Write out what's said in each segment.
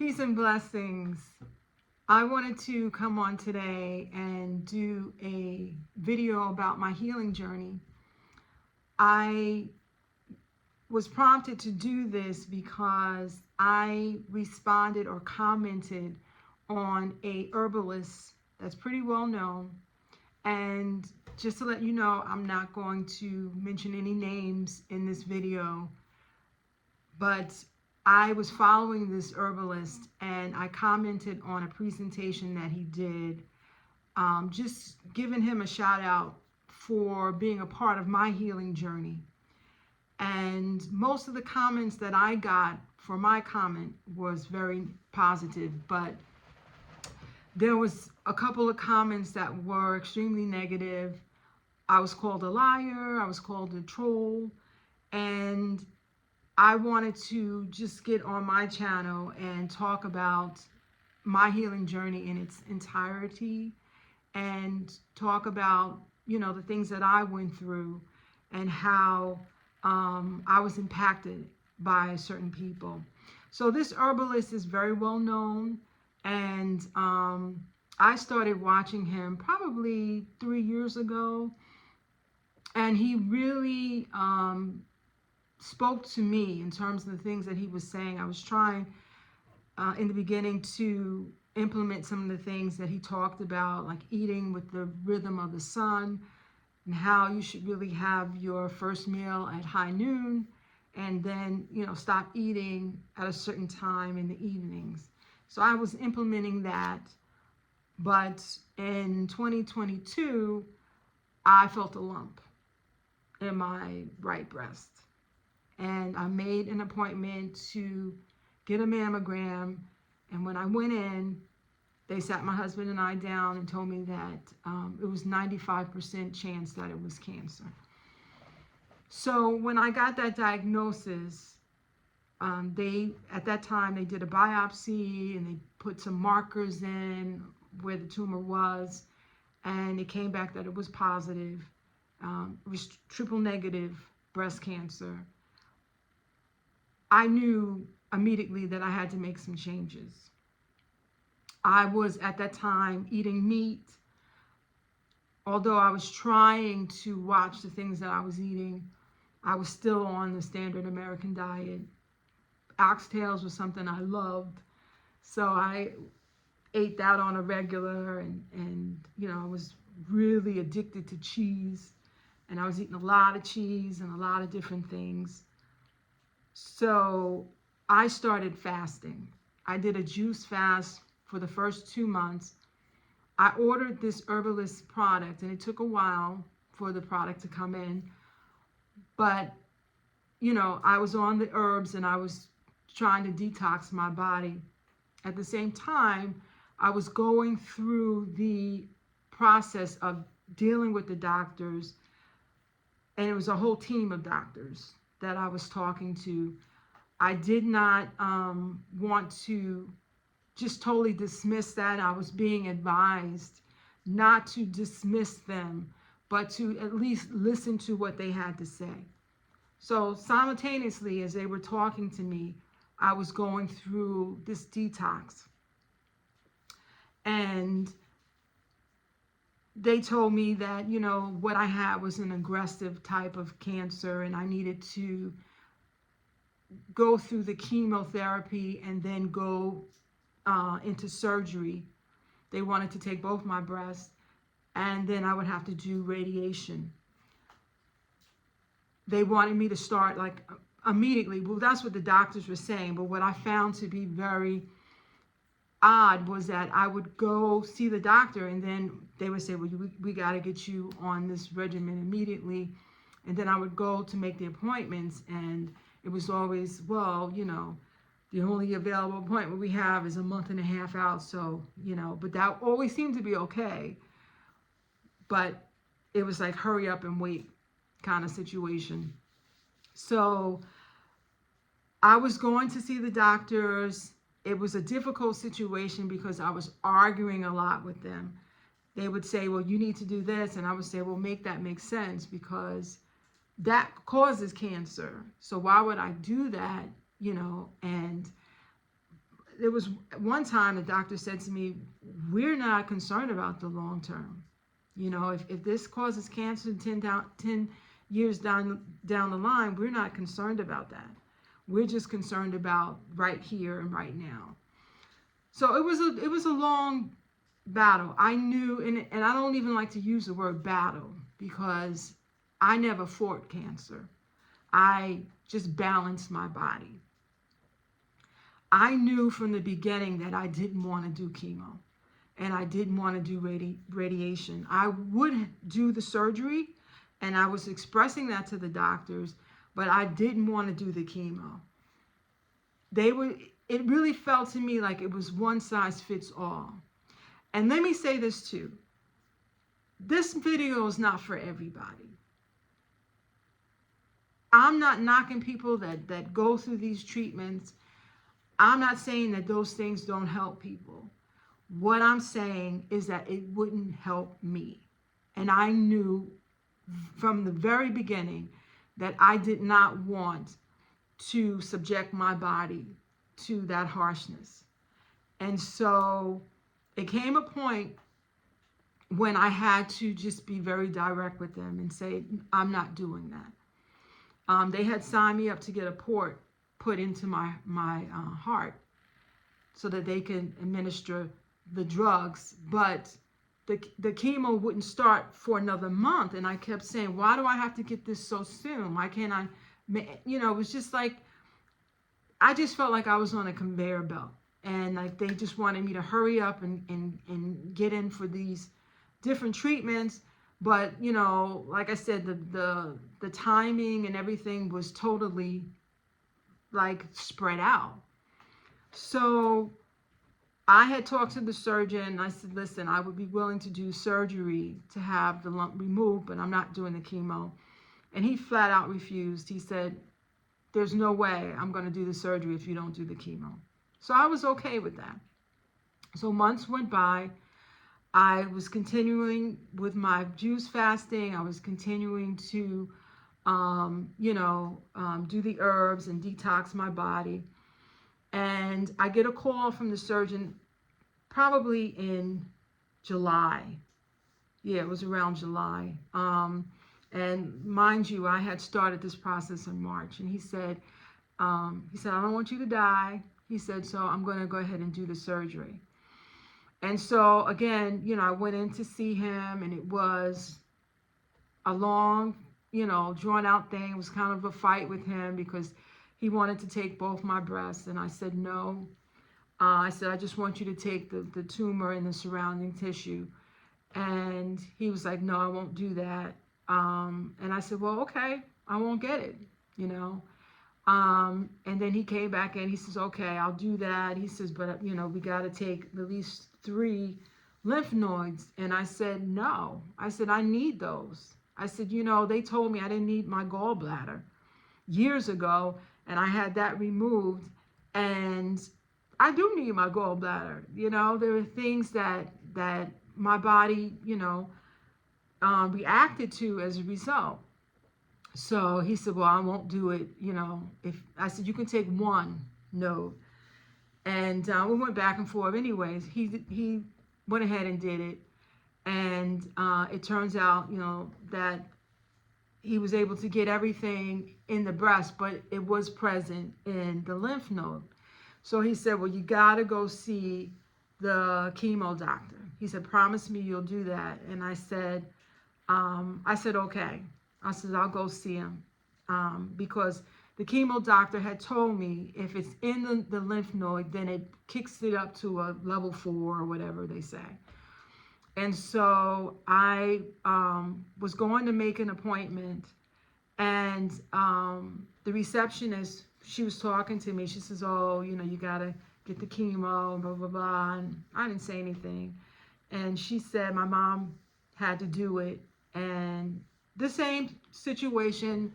Peace and blessings. I wanted to come on today and do a video about my healing journey. I was prompted to do this because I responded or commented on a herbalist that's pretty well known. And just to let you know, I'm not going to mention any names in this video, but I was following this herbalist and I commented on a presentation that he did, just giving him a shout out for being a part of my healing journey. And most of the comments that I got for my comment was very positive, but there was a couple of comments that were extremely negative. I was called a liar, I was called a troll, and I wanted to just get on my channel and talk about my healing journey in its entirety and talk about, the things that I went through and how I was impacted by certain people. So this herbalist is very well known, and I started watching him probably 3 years ago, and he really spoke to me in terms of the things that he was saying. I was trying in the beginning to implement some of the things that he talked about, like eating with the rhythm of the sun and how you should really have your first meal at high noon and then, stop eating at a certain time in the evenings. So I was implementing that. But in 2022, I felt a lump in my right breast. And I made an appointment to get a mammogram. And when I went in, they sat my husband and I down and told me that it was 95% chance that it was cancer. So when I got that diagnosis, at that time they did a biopsy and they put some markers in where the tumor was, and it came back that it was positive. It was triple negative breast cancer. I knew immediately that I had to make some changes. I was at that time eating meat. Although I was trying to watch the things that I was eating, I was still on the standard American diet. Oxtails was something I loved, so I ate that on a regular, and I was really addicted to cheese, and I was eating a lot of cheese and a lot of different things. So I started fasting. I did a juice fast for the first 2 months. I ordered this herbalist product, and it took a while for the product to come in. But, I was on the herbs and I was trying to detox my body. At the same time, I was going through the process of dealing with the doctors, and it was a whole team of doctors that I was talking to. I did not want to just totally dismiss that. I was being advised not to dismiss them, but to at least listen to what they had to say. So simultaneously, as they were talking to me, I was going through this detox. And they told me that, what I had was an aggressive type of cancer, and I needed to go through the chemotherapy and then go into surgery. They wanted to take both my breasts, and then I would have to do radiation. They wanted me to start like immediately. Well, that's what the doctors were saying, but what I found to be very odd was that I would go see the doctor, and then they would say, well, we got to get you on this regimen immediately. And then I would go to make the appointments, and it was always, well, the only available appointment we have is a month and a half out. So, but that always seemed to be okay. But it was like hurry up and wait kind of situation. So I was going to see the doctors. It was a difficult situation because I was arguing a lot with them. They would say, well, you need to do this. And I would say, well, make that make sense, because that causes cancer. So why would I do that? And there was one time the doctor said to me, we're not concerned about the long term. You know, if this causes cancer 10 years down the line, we're not concerned about that. We're just concerned about right here and right now. So it was a long battle. I knew, and I don't even like to use the word battle because I never fought cancer. I just balanced my body. I knew from the beginning that I didn't want to do chemo and I didn't want to do radiation. I would do the surgery, and I was expressing that to the doctors, but I didn't want to do the chemo. It really felt to me like it was one size fits all. And let me say this too. This video is not for everybody. I'm not knocking people that go through these treatments. I'm not saying that those things don't help people. What I'm saying is that it wouldn't help me. And I knew from the very beginning that I did not want to subject my body to that harshness. And so it came a point when I had to just be very direct with them and say, I'm not doing that. They had signed me up to get a port put into my heart so that they can administer the drugs, but the chemo wouldn't start for another month. And I kept saying, why do I have to get this so soon? Why can't I, you know, it was just like, I just felt like I was on a conveyor belt, and like they just wanted me to hurry up and get in for these different treatments. But, you know, like I said, the timing and everything was totally like spread out. So I had talked to the surgeon and I said, listen, I would be willing to do surgery to have the lump removed, but I'm not doing the chemo. And he flat out refused. He said, there's no way I'm going to do the surgery if you don't do the chemo. So I was okay with that. So months went by. I was continuing with my juice fasting. I was continuing to, do the herbs and detox my body. And I get a call from the surgeon probably in July. Yeah, it was around July. And mind you, I had started this process in March. And he said, I don't want you to die. He said, so I'm going to go ahead and do the surgery. And so again, I went in to see him, and it was a long, drawn out thing. It was kind of a fight with him because he wanted to take both my breasts, and I said no. I said, I just want you to take the tumor and the surrounding tissue. And he was like, no, I won't do that. And I said, well, okay, I won't get it, And then he came back and he says, okay, I'll do that. He says, but, we got to take at least 3 lymph nodes. And I said, no. I said, I need those. I said, they told me I didn't need my gallbladder years ago, and I had that removed. And I do need my gallbladder. There are things that my body, reacted to as a result. So he said, well, I won't do it. If I said, you can take 1 node. And we went back and forth anyways. He went ahead and did it. And it turns out, that he was able to get everything in the breast, but it was present in the lymph node. So he said, well, you got to go see the chemo doctor. He said, promise me you'll do that. And I said, okay. I said, I'll go see him. Because the chemo doctor had told me if it's in the lymph node, then it kicks it up to a level 4 or whatever they say. And so I was going to make an appointment, and the receptionist, she was talking to me. She says, oh, you got to get the chemo, blah, blah, blah. And I didn't say anything. And she said my mom had to do it. And the same situation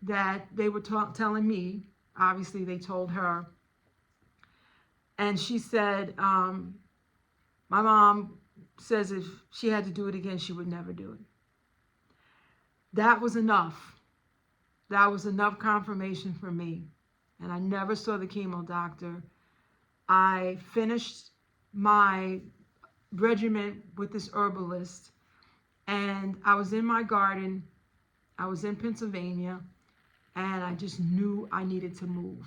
that they were telling me, obviously they told her. And she said, my mom says if she had to do it again, she would never do it. That was enough. That was enough confirmation for me. And I never saw the chemo doctor I finished my regimen with this herbalist, and I was in my garden. I was in Pennsylvania, and I just knew I needed to move.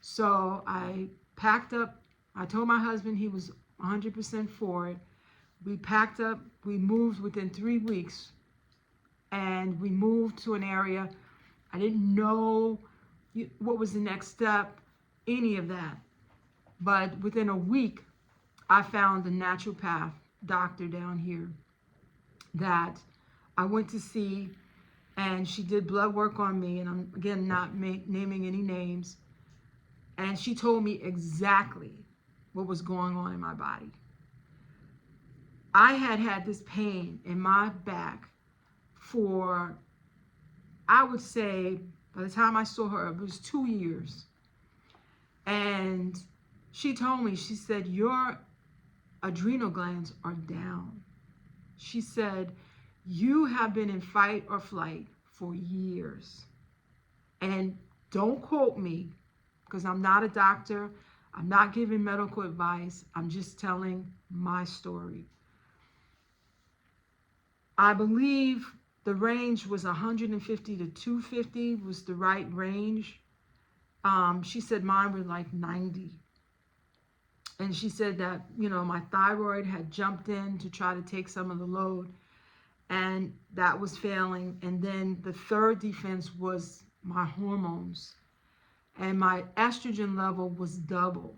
So I packed up. I told my husband, he was 100% for it. We packed up. We moved within 3 weeks, and we moved to an area. I didn't know what was the next step, any of that. But within a week, I found a naturopath doctor down here that I went to see, and she did blood work on me. And I'm, again, not naming any names. And she told me exactly what was going on in my body. I had this pain in my back for, I would say, by the time I saw her, it was 2 years. And she told me, she said, your adrenal glands are down. She said, you have been in fight or flight for years. And don't quote me, because I'm not a doctor. I'm not giving medical advice. I'm just telling my story. I believe the range was 150 to 250 was the right range. She said mine were like 90. And she said that, my thyroid had jumped in to try to take some of the load, and that was failing. And then the third defense was my hormones. And my estrogen level was double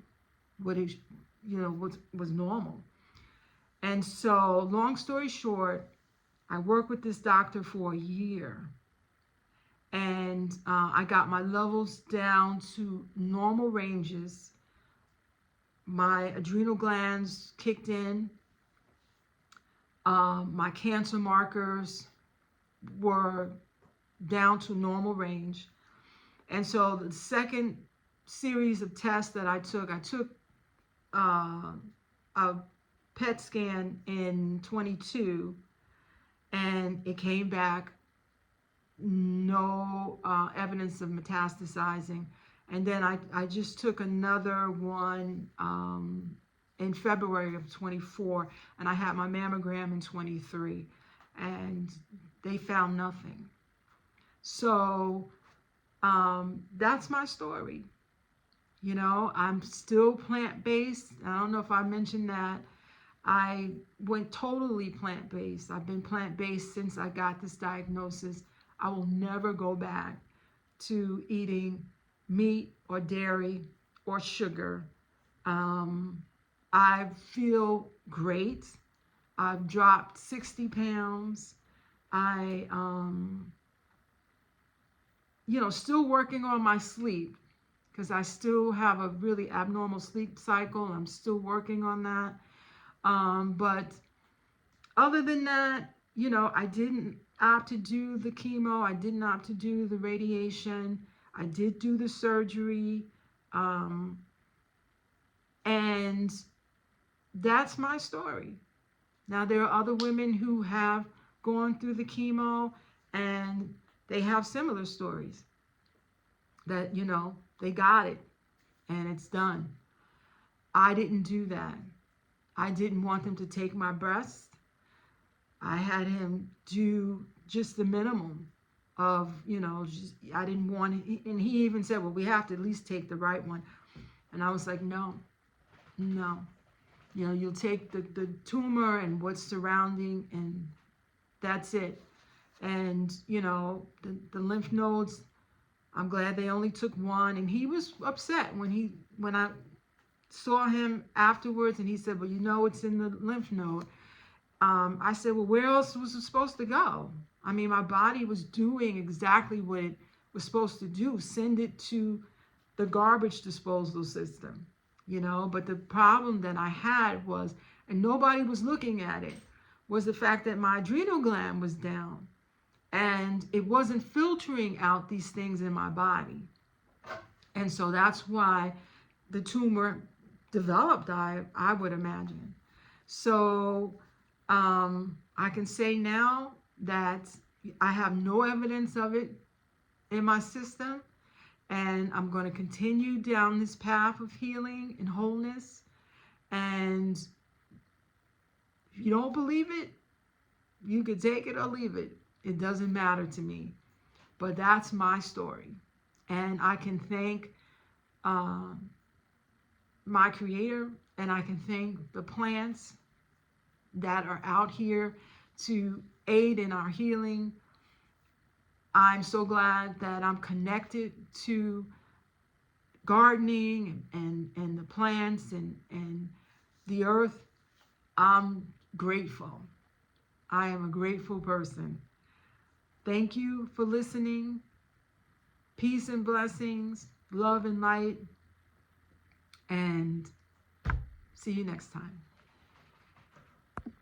what it, was normal. And so, long story short, I worked with this doctor for a year, and I got my levels down to normal ranges. My adrenal glands kicked in. My cancer markers were down to normal range. And so the second series of tests that I took a PET scan in 22, and it came back no evidence of metastasizing. And then I just took another one in February of 24, and I had my mammogram in 23, and they found nothing. So that's my story. I'm still plant-based. I don't know if I mentioned that. I went totally plant-based. I've been plant-based since I got this diagnosis. I will never go back to eating meat or dairy or sugar. I feel great. I've dropped 60 pounds. I, still working on my sleep, because I still have a really abnormal sleep cycle. I'm still working on that. But other than that, I didn't opt to do the chemo. I didn't opt to do the radiation. I did do the surgery. And that's my story. Now, there are other women who have gone through the chemo, and they have similar stories that, they got it and it's done. I didn't do that. I didn't want them to take my breast. I had him do just the minimum of, I didn't want it. And he even said, well, we have to at least take the right one. And I was like, no. You'll take the tumor and what's surrounding, and that's it. And, the lymph nodes, I'm glad they only took one. And he was upset when I saw him afterwards, and he said, well, it's in the lymph node. I said, well, where else was it supposed to go? I mean, my body was doing exactly what it was supposed to do, send it to the garbage disposal system, But the problem that I had was, and nobody was looking at it, was the fact that my adrenal gland was down, and it wasn't filtering out these things in my body. And so that's why the tumor developed, I would imagine. So I can say now that I have no evidence of it in my system. And I'm going to continue down this path of healing and wholeness. And if you don't believe it, you could take it or leave it. It doesn't matter to me. But that's my story. And I can thank my creator, and I can thank the plants that are out here to aid in our healing. I'm so glad that I'm connected to gardening and the plants and the earth. I'm grateful. I am a grateful person. Thank you for listening. Peace and blessings, love and light, and see you next time.